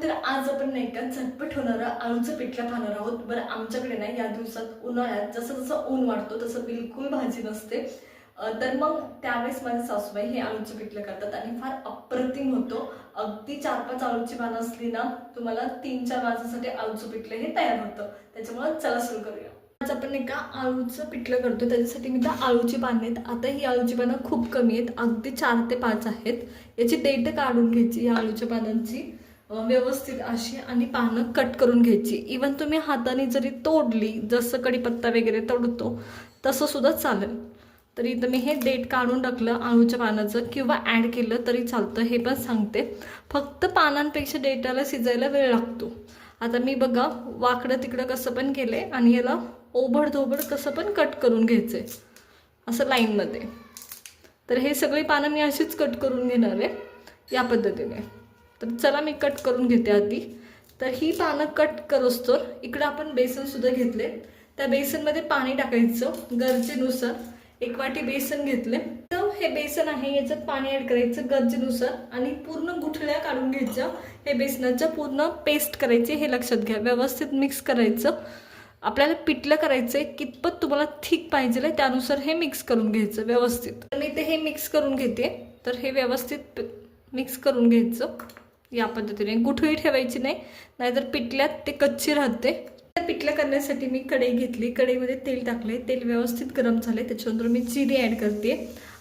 तर आज आपण नाही का झटपट होणारं आळूचं पिठलं खाणार आहोत। बरं आमच्याकडे नाही या दिवसात उन्हाळ्यात जसं जसं ऊन वाढतो तसं बिलकुल भाजी नसते, तर मग त्यावेळेस माझे सासूबाई हे आळूचं पिठलं करतात आणि फार अप्रतिम होतो। अगदी 4-5 आळूची पानं असली ना तुम्हाला 3-4 वाजासाठी आळूचं पिठलं हे तयार होतं। त्याच्यामुळे चला सुरू करूया। आज आपण नाही का आळूचं पिठलं करतो, त्याच्यासाठी मी तर आळूची पानं आहेत। आता ही आळूची पानं खूप कमी आहेत, अगदी 4 ते 5 आहेत। याची देठ काढून घ्यायची या आळूच्या पानांची व्यवस्थित अशी आणि पानं कट करून घ्यायची। इवन तुम्ही हाताने जरी तोडली, जसं कढीपत्ता वगैरे तोडतो तसं सुद्धा चालेल। तरी इथं मी हे देठ काढून टाकलं आळूच्या पानाचं, किंवा ॲड केलं तरी चालतं, हे पण सांगते। फक्त पानांपेक्षा देठाला शिजायला वेळ लागतो। आता मी बघा वाकडं तिकडं कसं पण केले आणि याला ओबडधोबड कसं पण कट करून घ्यायचंय असं लाईनमध्ये। तर हे सगळी पानं मी अशीच कट करून घेणार आहे या पद्धतीने। तर चला मी कट करून घेते आधी। तर ही पानं कट करोस्तोवर इकडं आपण बेसनसुद्धा घेतले, त्या बेसनमध्ये पाणी टाकायचं गरजेनुसार। 1 वाटी बेसन घेतले, तर हे बेसन आहे याच्यात पाणी ॲड करायचं गरजेनुसार आणि पूर्ण गुठळ्या काढून घ्यायच्या। हे बेसनाचं पूर्ण पेस्ट करायची, हे लक्षात घ्या। व्यवस्थित मिक्स करायचं। आपल्याला पिठलं करायचं आहे, कितपत तुम्हाला थिक पाहिजे त्यानुसार हे मिक्स करून घ्यायचं व्यवस्थित। तर मी ते हे मिक्स करून घेते। तर हे व्यवस्थित मिक्स करून घ्यायचं या पद्धतीने। गुठळी ठेवायची नाही, नाहीतर पिठल्यात ते कच्ची राहते। पिठलं करण्यासाठी मी कढई घेतली, कढईमध्ये तेल टाकले, तेल व्यवस्थित गरम झाले, त्याच्यानंतर मी जिरे ॲड करते।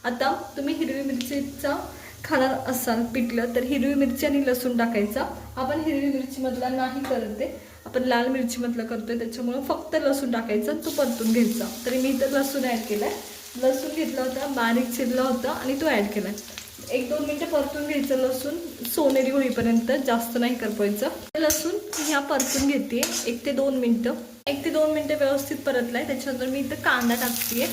आता तुम्ही हिरवी मिरचीचा खाणार असाल पिठलं तर हिरवी मिरची आणि लसूण टाकायचा। आपण हिरवी मिरचीमधला नाही करते, आपण लाल मिरचीमधला करतोय, त्याच्यामुळे फक्त लसूण टाकायचं, तो परतून घ्यायचा। तरी मी इथं लसूण ॲड केलाय, लसूण घेतला होता, बारीक चिरला होता आणि तो ॲड केलाय। 1-2 मिनटं परतून घ्यायचं लसूण सोनेरी होईपर्यंत, जास्त नाही करपायचं। लसूण ह्या परतून घेते 1 ते 2 मिनटं। 1 ते 2 मिनटं व्यवस्थित परतलाय, त्याच्यानंतर मी इथं कांदा टाकते।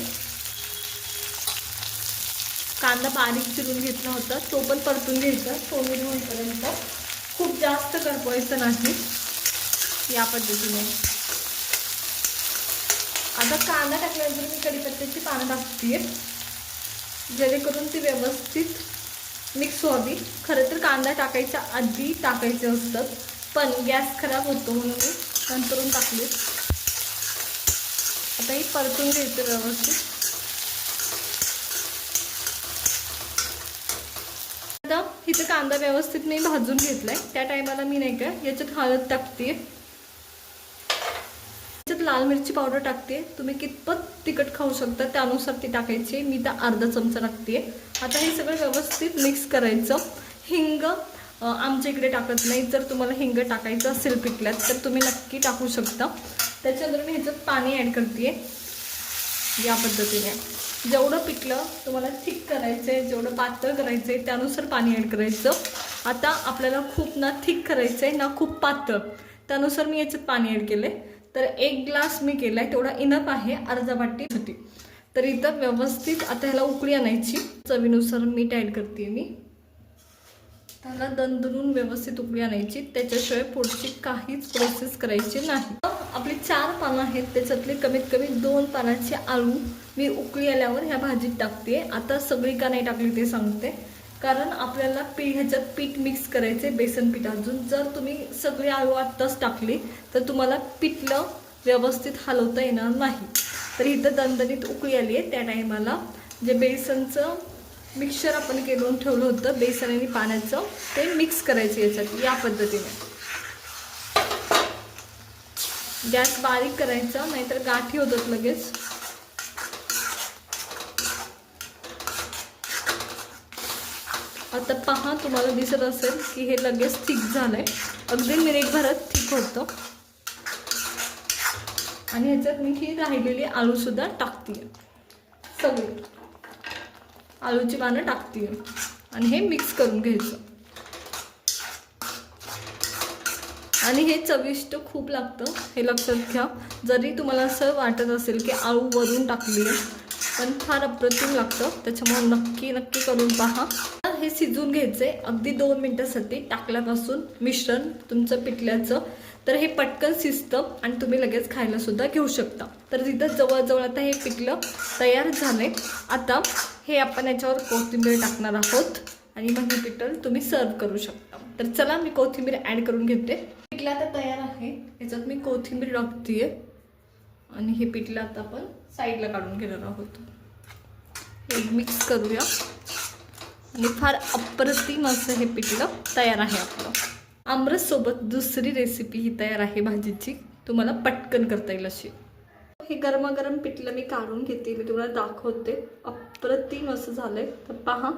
कांदा बारीक चिरून घेतला होता, तो पण परतून घ्यायचा सोनेरी होईपर्यंत, खूप जास्त करपायचं नाही या पद्धतीने। आता कांदा टाकल्यानंतर मी कढीपत्त्याची पानं टाकते, जेणेकरून ती व्यवस्थित मिक्स व्हावी। खरं तर कांदा टाकायच्या आधी टाकायचे असतात, पण गॅस खराब होतो म्हणून मी नंतरून टाकले। आता ही परतून घ्यायचं व्यवस्थित। आता इथं कांदा व्यवस्थित मी भाजून घेतलाय, त्या टायमाला मी नाही का याच्यात हळद टाकते, याच्यात लाल मिरची पावडर टाकते। तुम्ही कितपत तिखट खाऊ शकता त्यानुसार ती टाकायची, मी तर अर्धा चमचा टाकते। आता हे सगळं व्यवस्थित मिक्स करायचं। हिंग आमच्या इकडे टाकत नाही, जर तुम्हाला हिंग टाकायचं असेल पिठल्यात तर तुम्ही नक्की टाकू शकता। त्याच्यानंतर मी ह्याच्यात पाणी ॲड करते या पद्धतीने। जेवढं पिठलं तुम्हाला थिक करायचं आहे, जेवढं पातळ करायचं आहे त्यानुसार पाणी ॲड करायचं। आता आपल्याला खूप ना थिक करायचं आहे ना खूप पातळ, त्यानुसार मी याच्यात पाणी ॲड केले। तर 1 ग्लास मी केलाय, तेवढा इनफ आहे अर्धा वाटीसाठी। तर इथं व्यवस्थित आता ह्याला उकळी आणायची, चवीनुसार मीठ ॲड करते मी। त्याला दणदणून व्यवस्थित उकळी आणायची, त्याच्याशिवाय पुढची काहीच प्रोसेस करायची नाही। आपली 4 पानं आहेत, त्याच्यातले कमीत कमी 2 पानाचे आळू मी उकळी आल्यावर ह्या भाजीत टाकते। आता सगळी का नाही टाकली ते सांगते, कारण आपल्याला ह्याच्यात पीठ मिक्स करायचे, बेसन पीठ। अजून जर तुम्ही सगळी आळू आत्ताच टाकली तर तुम्हाला पिठलं व्यवस्थित हलवता येणार नाही। तर इथं दणदणीत उकळी आली आहे, त्या टायमाला जे बेसनचं मिक्सचर आपण केलं ठेवलं होतं बेसन आणि पाण्याचं, ते मिक्स करायचं याच्यात या पद्धतीने। गॅस बारीक करायचा, नाहीतर गाठी होतात लगेच। आता पहा, तुम्हाला दिसत असेल की हे लगेच थिक झालंय, अगदी मिनिटभरात थिक होतं। आणि ह्याच्यात मी ही राहिलेली आळू सुद्धा टाकते, सगळी आळूची पानं टाकते आणि हे मिक्स करून घ्यायचं। आणि हे चविष्ट खूप लागतं, हे लक्षात घ्या। जरी तुम्हाला असं वाटत असेल की आळू वरून टाकली आहे, पण फार अप्रतिम लागतं, त्याच्यामुळे नक्की करून पहा। हे शिजून घ्यायचे अगदी 2 मिनिटांसाठी टाकल्यापासून मिश्रण तुमचं पिठल्याचं, तर हे पटकन शिजतं आणि तुम्ही लगेच खायला सुद्धा घेऊ शकता। तर तिथं जवळजवळ आता हे पिठलं तयार झालंय। आता हे आपण याच्यावर कोथिंबीर टाकणार आहोत आणि मग हे पिठलं तुम्ही सर्व करू शकता। तर चला मी कोथिंबीर ॲड करून घेते. पिठलं आता तयार आहे. याच्यात मी कोथिंबीर टाकते आणि हे पिठलं आता आपण साईडला काढून घेणार आहोत. एक मिक्स करूया आणि फार अप्रतिम असं हे पिठलं तयार आहे आपलं. आमरससोबत दुसरी रेसिपी ही तयार आहे भाजीची, तुम्हाला पटकन करता येईल अशी. हे गरमागरम पिठलं मी काढून घेते, मी तुम्हाला दाखवते. अप्रतिम असं झालंय. तर पहा,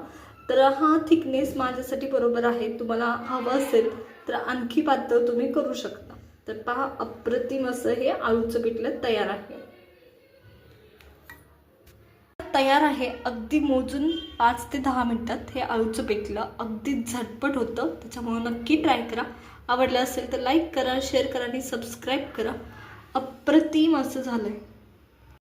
तर हा थिकनेस माझ्यासाठी बरोबर आहे. तुम्हाला हवं असेल तर आणखी पातळ तुम्ही करू शकता. तर पहा, अप्रतिम असं हे आळूचं पिठलं तयार आहे. तयार आहे. अगदी मोजून 5 ते 10 मिनिटात हे आळूचं पिठलं अगदी झटपट होतं. त्याच्यामुळे नक्की ट्राय करा. आवडलं असेल तर लाईक करा, शेअर करा आणि सबस्क्राईब करा. अप्रतिम असं झालंय.